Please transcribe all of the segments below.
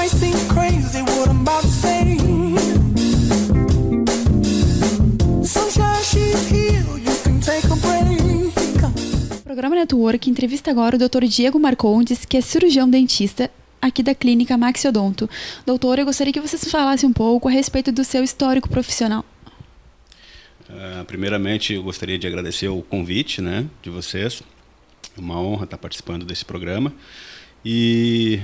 might seem crazy what I'm about to say. Sunshine, she's here, you can take a break. O programa Network entrevista agora o Dr. Diego Marcondes, que é cirurgião dentista aqui da clínica Maxiodonto. Doutor, eu gostaria que você falasse um pouco a respeito do seu histórico profissional. Primeiramente, eu gostaria de agradecer o convite, né, de vocês. É uma honra estar participando desse programa. E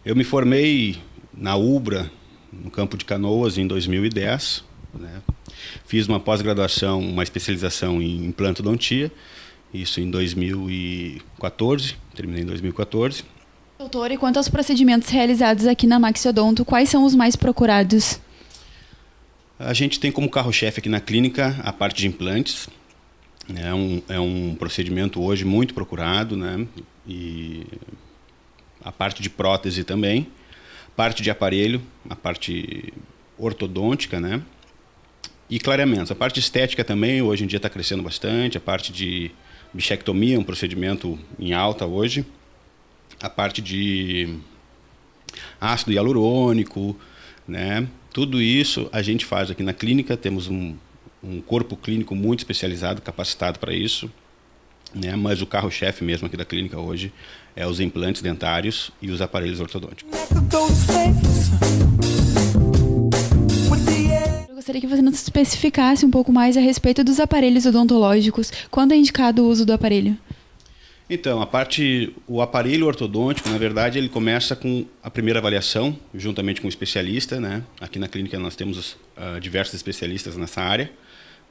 eu me formei na UBRA, no campo de Canoas, em 2010. Né? Fiz uma pós-graduação, uma especialização em implantodontia, isso em 2014, terminei em 2014. Doutor, e quanto aos procedimentos realizados aqui na Maxiodonto, quais são os mais procurados? A gente tem como carro-chefe aqui na clínica a parte de implantes. É um procedimento hoje muito procurado, né? E a parte de prótese também, parte de aparelho, a parte ortodôntica, né? E clareamentos. A parte estética também hoje em dia está crescendo bastante, a parte de bichectomia é um procedimento em alta hoje, a parte de ácido hialurônico, né? Tudo isso a gente faz aqui na clínica, temos um corpo clínico muito especializado, capacitado para isso, né? Mas o carro-chefe mesmo aqui da clínica hoje é os implantes dentários e os aparelhos ortodônticos. Eu gostaria que você nos especificasse um pouco mais a respeito dos aparelhos odontológicos. Quando é indicado o uso do aparelho? Então, o aparelho ortodôntico, na verdade, ele começa com a primeira avaliação, juntamente com o especialista, né? Aqui na clínica nós temos diversos especialistas nessa área,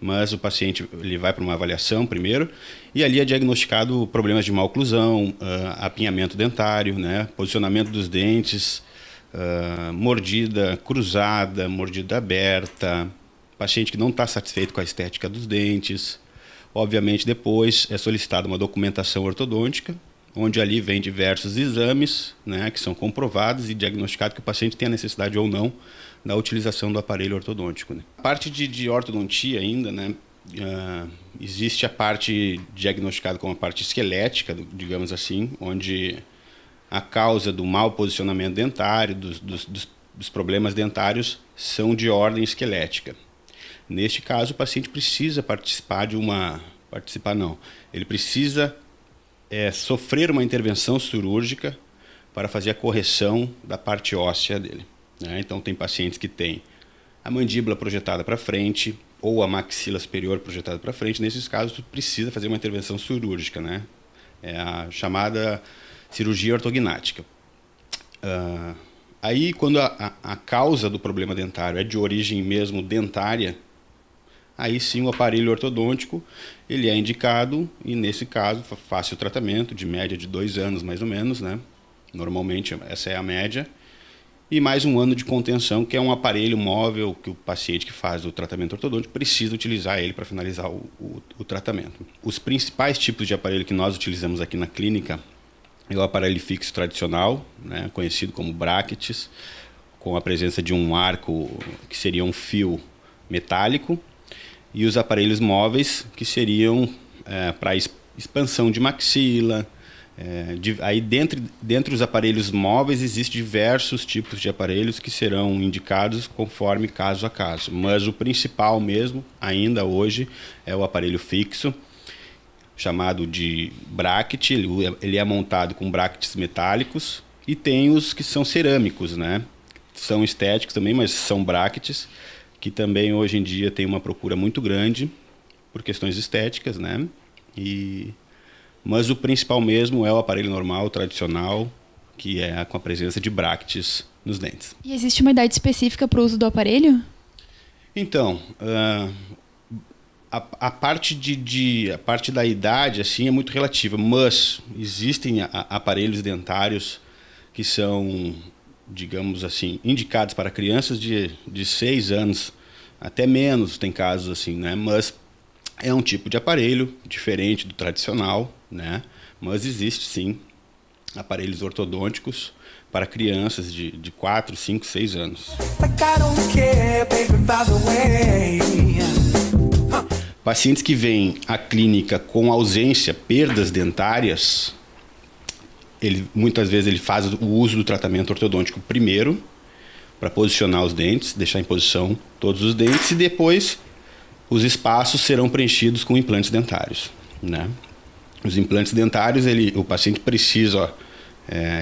mas o paciente ele vai para uma avaliação primeiro, e ali é diagnosticado problemas de maloclusão, apinhamento dentário, né? Posicionamento dos dentes, mordida cruzada, mordida aberta, paciente que não está satisfeito com a estética dos dentes. Obviamente, depois é solicitada uma documentação ortodôntica, onde ali vem diversos exames, né, que são comprovados e diagnosticados que o paciente tem a necessidade ou não da utilização do aparelho ortodôntico. Né. A parte de ortodontia ainda, né, existe a parte diagnosticada como a parte esquelética, digamos assim, onde a causa do mau posicionamento dentário, dos problemas dentários, são de ordem esquelética. Neste caso, o paciente precisa ele precisa sofrer uma intervenção cirúrgica para fazer a correção da parte óssea dele. Né? Então, tem pacientes que têm a mandíbula projetada para frente ou a maxila superior projetada para frente. Nesses casos, precisa fazer uma intervenção cirúrgica, né? É a chamada cirurgia ortognática. Aí, quando a causa do problema dentário é de origem mesmo dentária, aí sim o aparelho ortodôntico ele é indicado e, nesse caso, faz o tratamento de média de 2 anos mais ou menos, né? Normalmente essa é a média. E mais 1 ano de contenção, que é um aparelho móvel que o paciente que faz o tratamento ortodôntico precisa utilizar ele para finalizar o tratamento. Os principais tipos de aparelho que nós utilizamos aqui na clínica é o aparelho fixo tradicional, né? Conhecido como brackets, com a presença de um arco que seria um fio metálico, e os aparelhos móveis, que seriam para expansão de maxila. Aí dentre os aparelhos móveis existem diversos tipos de aparelhos que serão indicados conforme caso a caso. Mas o principal mesmo, ainda hoje, é o aparelho fixo, chamado de bracket. Ele é montado com brackets metálicos, e tem os que são cerâmicos, né? São estéticos também, mas são brackets, que também hoje em dia tem uma procura muito grande por questões estéticas, né? Mas o principal mesmo é o aparelho normal, tradicional, que é com a presença de brackets nos dentes. E existe uma idade específica para o uso do aparelho? Então, a parte da idade assim, é muito relativa, mas existem aparelhos dentários que são, digamos assim, indicados para crianças de 6 anos, até menos, tem casos assim, né? Mas é um tipo de aparelho diferente do tradicional, né? Mas existe sim aparelhos ortodônticos para crianças de 4, 5, 6 anos. Pacientes que vêm à clínica com ausência, perdas dentárias, muitas vezes ele faz o uso do tratamento ortodôntico primeiro, para posicionar os dentes, deixar em posição todos os dentes, e depois os espaços serão preenchidos com implantes dentários, né? Os implantes dentários, o paciente precisa,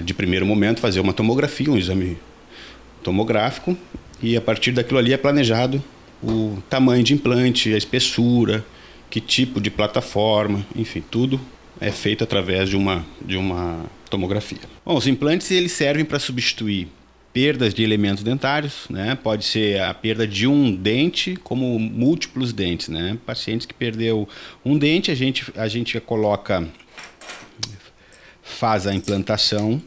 de primeiro momento, fazer uma tomografia, um exame tomográfico, e a partir daquilo ali é planejado o tamanho de implante, a espessura, que tipo de plataforma, enfim, tudo é feito através de uma tomografia. Bom, os implantes eles servem para substituir perdas de elementos dentários, né? Pode ser a perda de um dente, como múltiplos dentes, né? Pacientes que perdeu um dente, a gente faz a implantação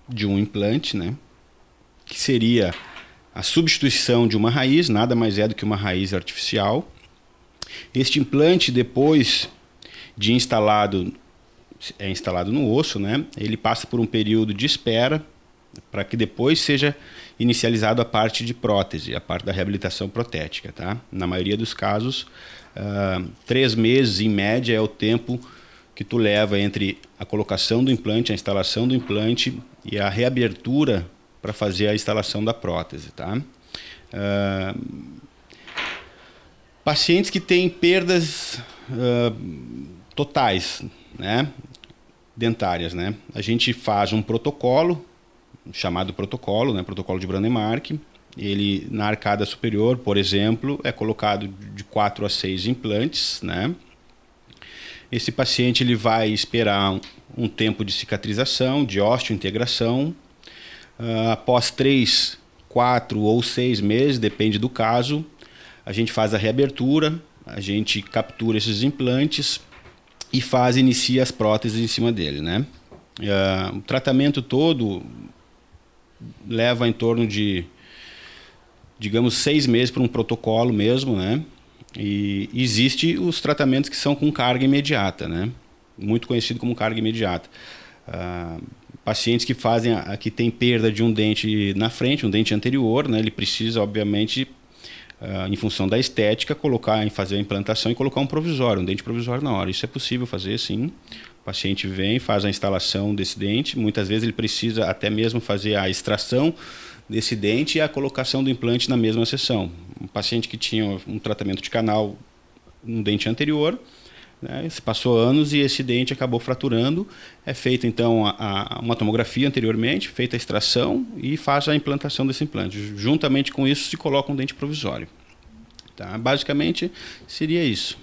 de um implante, né? Que seria a substituição de uma raiz, nada mais é do que uma raiz artificial. Este implante, depois de instalado no osso, né? Ele passa por um período de espera para que depois seja inicializado a parte de prótese, a parte da reabilitação protética, tá? Na maioria dos casos, 3 meses em média é o tempo que tu leva entre a colocação do implante, a instalação do implante e a reabertura para fazer a instalação da prótese, tá? Pacientes que têm perdas totais, né, dentárias, né? A gente faz um protocolo chamado protocolo, né, protocolo de Brånemark. Ele na arcada superior, por exemplo, é colocado de 4 a 6 implantes, né? Esse paciente ele vai esperar um tempo de cicatrização, de osteointegração. Após 3, 4 ou 6 meses, depende do caso, a gente faz a reabertura, a gente captura esses implantes e inicia as próteses em cima dele, né? O tratamento todo leva em torno de, digamos, 6 meses para um protocolo mesmo, né? E existe os tratamentos que são com carga imediata, né? Muito conhecido como carga imediata. Pacientes que têm perda de um dente na frente, um dente anterior, né? Ele precisa, obviamente, em função da estética, fazer a implantação e colocar um provisório, um dente provisório na hora. Isso é possível fazer, sim. O paciente vem, faz a instalação desse dente. Muitas vezes ele precisa até mesmo fazer a extração desse dente e a colocação do implante na mesma sessão. Um paciente que tinha um tratamento de canal no dente anterior, né, se passou anos e esse dente acabou fraturando. É feita então uma tomografia anteriormente, feita a extração e faz a implantação desse implante. Juntamente com isso se coloca um dente provisório. Tá? Basicamente seria isso.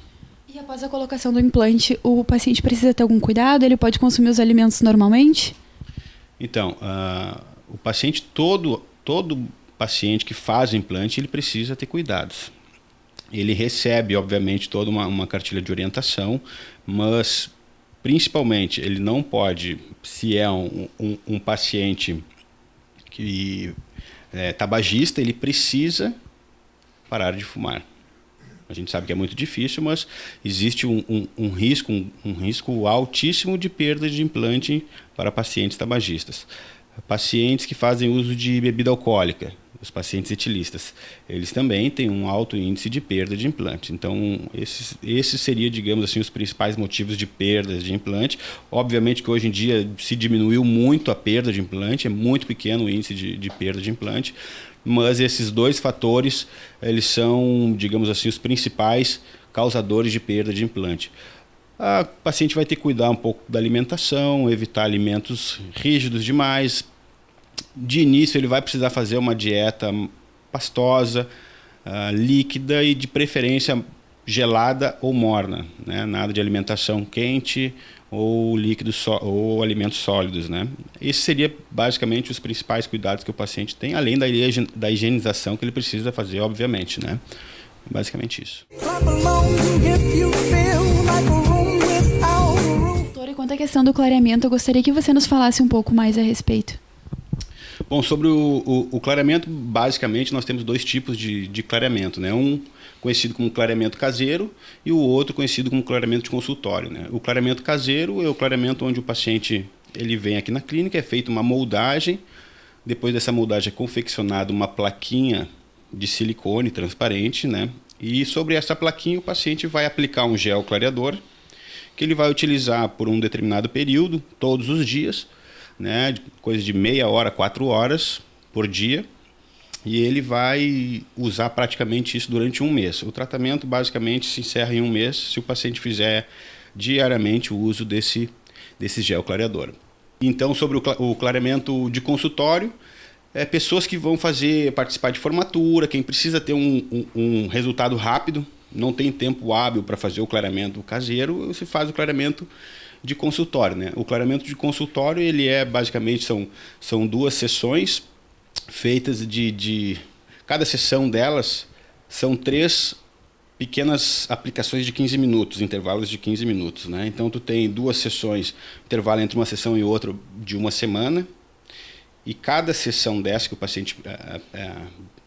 E após a colocação do implante, o paciente precisa ter algum cuidado? Ele pode consumir os alimentos normalmente? Então, o paciente, todo paciente que faz o implante, ele precisa ter cuidados. Ele recebe, obviamente, toda uma cartilha de orientação, mas, principalmente, ele não pode, se é um paciente que é tabagista, ele precisa parar de fumar. A gente sabe que é muito difícil, mas existe um risco altíssimo de perda de implante para pacientes tabagistas. Pacientes que fazem uso de bebida alcoólica, os pacientes etilistas, eles também têm um alto índice de perda de implante. Então, esse seria, digamos assim, os principais motivos de perdas de implante. Obviamente que hoje em dia se diminuiu muito a perda de implante, é muito pequeno o índice de perda de implante, mas esses 2 fatores, eles são, digamos assim, os principais causadores de perda de implante. O paciente vai ter que cuidar um pouco da alimentação, evitar alimentos rígidos demais. De início, ele vai precisar fazer uma dieta pastosa, líquida e, de preferência, gelada ou morna, né? Nada de alimentação quente ou líquido ou alimentos sólidos, né? Esses seriam basicamente os principais cuidados que o paciente tem, além da higienização que ele precisa fazer, obviamente, né? Basicamente isso. Clap along if you feel like a room without a roof. Doutor, e quanto à questão do clareamento, eu gostaria que você nos falasse um pouco mais a respeito. Bom, sobre o clareamento, basicamente nós temos 2 tipos de clareamento, né? Um conhecido como clareamento caseiro e o outro conhecido como clareamento de consultório, né? O clareamento caseiro é o clareamento onde o paciente ele vem aqui na clínica, é feita uma moldagem, depois dessa moldagem é confeccionada uma plaquinha de silicone transparente, né? E sobre essa plaquinha o paciente vai aplicar um gel clareador, que ele vai utilizar por um determinado período, todos os dias, né, coisa de meia hora, 4 horas por dia, e ele vai usar praticamente isso durante um mês. O tratamento basicamente se encerra em um mês se o paciente fizer diariamente o uso desse gel clareador. Então, sobre o clareamento de consultório, pessoas que vão participar de formatura, quem precisa ter um resultado rápido, não tem tempo hábil para fazer o clareamento caseiro, se faz o clareamento de consultório, né? O clareamento de consultório, ele basicamente são 2 sessões feitas cada sessão delas são 3 pequenas aplicações de 15 minutos, intervalos de 15 minutos, né? Então tu tem 2 sessões, intervalo entre uma sessão e outra de 1 semana, e cada sessão dessa que o paciente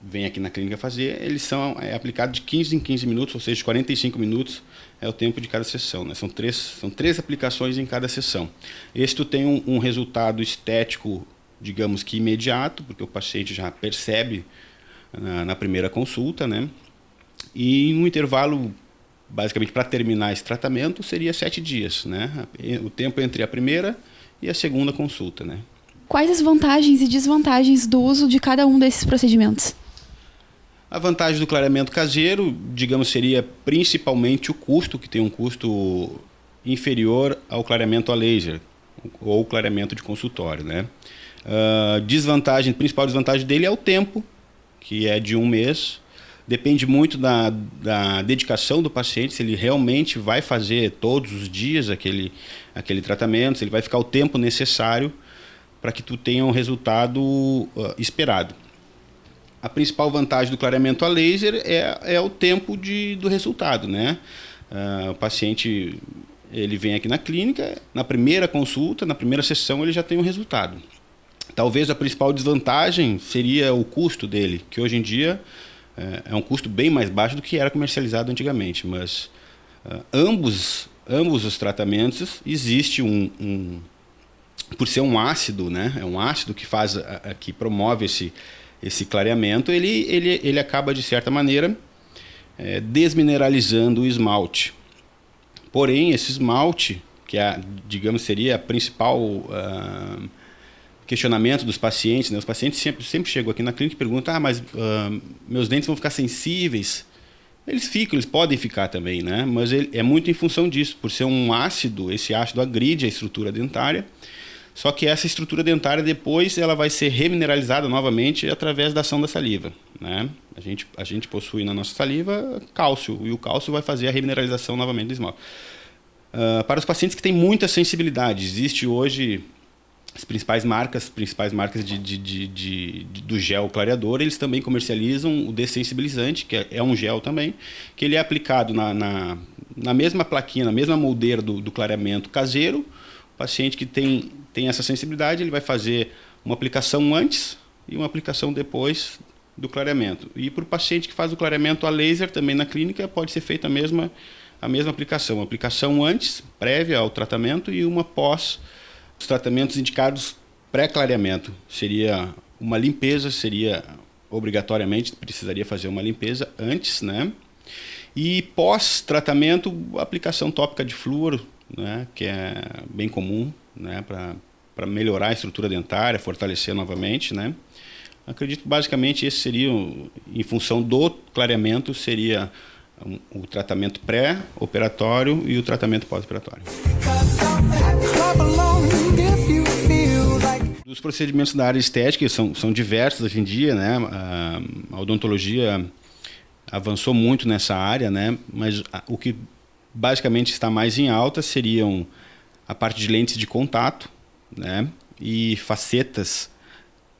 vem aqui na clínica fazer, eles são aplicados de 15 em 15 minutos, ou seja, de 45 minutos é o tempo de cada sessão, né? São três aplicações em cada sessão. Esse tu tem um resultado estético, digamos que imediato, porque o paciente já percebe na primeira consulta, né? E um intervalo, basicamente, para terminar esse tratamento, seria 7 dias, né? O tempo entre a primeira e a segunda consulta, né? Quais as vantagens e desvantagens do uso de cada um desses procedimentos? A vantagem do clareamento caseiro, digamos, seria principalmente o custo, que tem um custo inferior ao clareamento a laser ou clareamento de consultório, né? Principal desvantagem dele é o tempo, que é de 1 mês. Depende muito da dedicação do paciente, se ele realmente vai fazer todos os dias aquele tratamento, se ele vai ficar o tempo necessário para que tu tenha um resultado esperado. A principal vantagem do clareamento a laser é o tempo do resultado, né? O paciente, ele vem aqui na clínica, na primeira consulta, na primeira sessão, ele já tem um resultado. Talvez a principal desvantagem seria o custo dele, que hoje em dia é um custo bem mais baixo do que era comercializado antigamente, mas ambos os tratamentos existe por ser um ácido, né? É um ácido que promove esse clareamento, ele acaba, de certa maneira, desmineralizando o esmalte. Porém, esse esmalte, que digamos, seria a principal questionamento dos pacientes, né? Os pacientes sempre chegam aqui na clínica e perguntam: mas meus dentes vão ficar sensíveis? Eles podem ficar também, né? Mas é muito em função disso, por ser um ácido, esse ácido agride a estrutura dentária. Só que essa estrutura dentária depois ela vai ser remineralizada novamente através da ação da saliva, né? A gente possui na nossa saliva cálcio, e o cálcio vai fazer a remineralização novamente do esmalte. Para os pacientes que têm muita sensibilidade, existe hoje as principais marcas do gel clareador, eles também comercializam o dessensibilizante, que é um gel também, que ele é aplicado na mesma plaquinha, na mesma moldeira do clareamento caseiro. O paciente que tem essa sensibilidade, ele vai fazer uma aplicação antes e uma aplicação depois do clareamento. E para o paciente que faz o clareamento a laser também na clínica, pode ser feita a mesma aplicação. Uma aplicação antes, prévia ao tratamento, e uma pós. Os tratamentos indicados pré-clareamento seria uma limpeza, obrigatoriamente precisaria fazer uma limpeza antes, né? E pós-tratamento, aplicação tópica de flúor, né? Que é bem comum, né? Para melhorar a estrutura dentária, fortalecer novamente, né? Acredito que basicamente esse seria, em função do clareamento, seria o tratamento pré-operatório e o tratamento pós-operatório. Os procedimentos da área estética são diversos hoje em dia, né? A odontologia avançou muito nessa área, né? Mas o que basicamente está mais em alta seriam a parte de lentes de contato, né? E facetas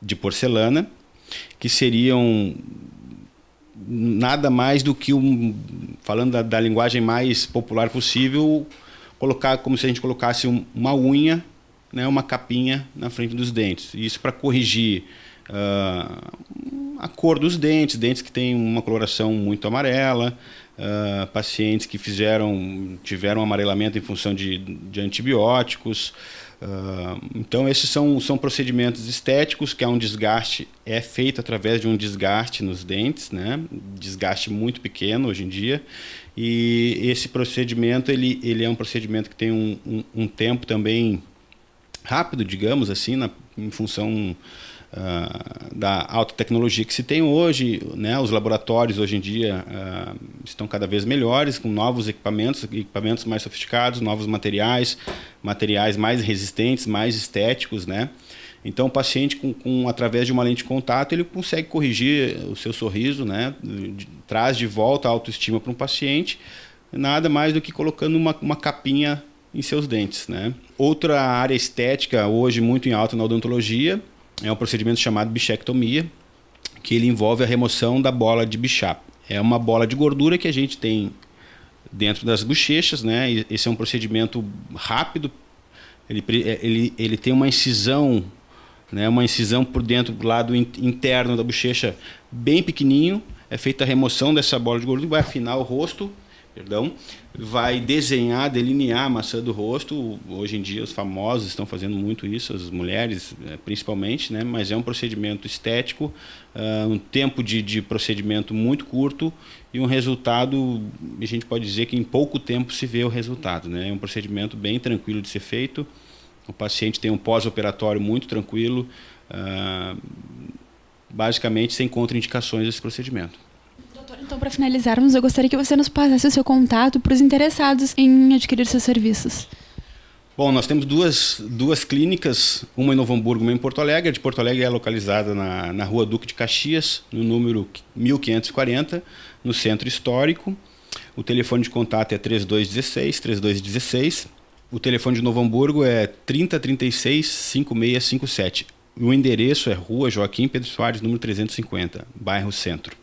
de porcelana, que seriam nada mais do que, falando da linguagem mais popular possível, colocar como se a gente colocasse uma unha, né, uma capinha na frente dos dentes. Isso para corrigir a cor dos dentes que têm uma coloração muito amarela, pacientes que tiveram amarelamento em função de antibióticos, Então, esses são procedimentos estéticos, que há um desgaste, é feito através de um desgaste nos dentes, né? Desgaste muito pequeno hoje em dia. E esse procedimento, ele é um procedimento que tem um tempo também rápido, digamos assim, em função da alta tecnologia que se tem hoje, né? Os laboratórios hoje em dia estão cada vez melhores, com novos equipamentos mais sofisticados, novos materiais mais resistentes, mais estéticos, né? Então, o paciente, através de uma lente de contato, ele consegue corrigir o seu sorriso, né? Traz de volta a autoestima para um paciente, nada mais do que colocando uma capinha em seus dentes, né? Outra área estética, hoje muito em alta na odontologia, é um procedimento chamado bichectomia, que ele envolve a remoção da bola de Bichat. É uma bola de gordura que a gente tem dentro das bochechas, né? E esse é um procedimento rápido. Ele tem uma incisão, né? Uma incisão por dentro do lado interno da bochecha bem pequenininho. É feita a remoção dessa bola de gordura, vai afinar o rosto, vai desenhar, delinear a maçã do rosto. Hoje em dia os famosos estão fazendo muito isso, as mulheres principalmente, né? Mas é um procedimento estético, um tempo de procedimento muito curto e um resultado, a gente pode dizer que em pouco tempo se vê o resultado, né? É um procedimento bem tranquilo de ser feito, o paciente tem um pós-operatório muito tranquilo, basicamente sem contraindicações desse procedimento. Então, para finalizarmos, eu gostaria que você nos passasse o seu contato para os interessados em adquirir seus serviços. Bom, nós temos duas clínicas, uma em Novo Hamburgo e uma em Porto Alegre. A de Porto Alegre é localizada na Rua Duque de Caxias, no número 1540, no Centro Histórico. O telefone de contato é 3216. O telefone de Novo Hamburgo é 3036-5657. O endereço é Rua Joaquim Pedro Soares, número 350, bairro Centro.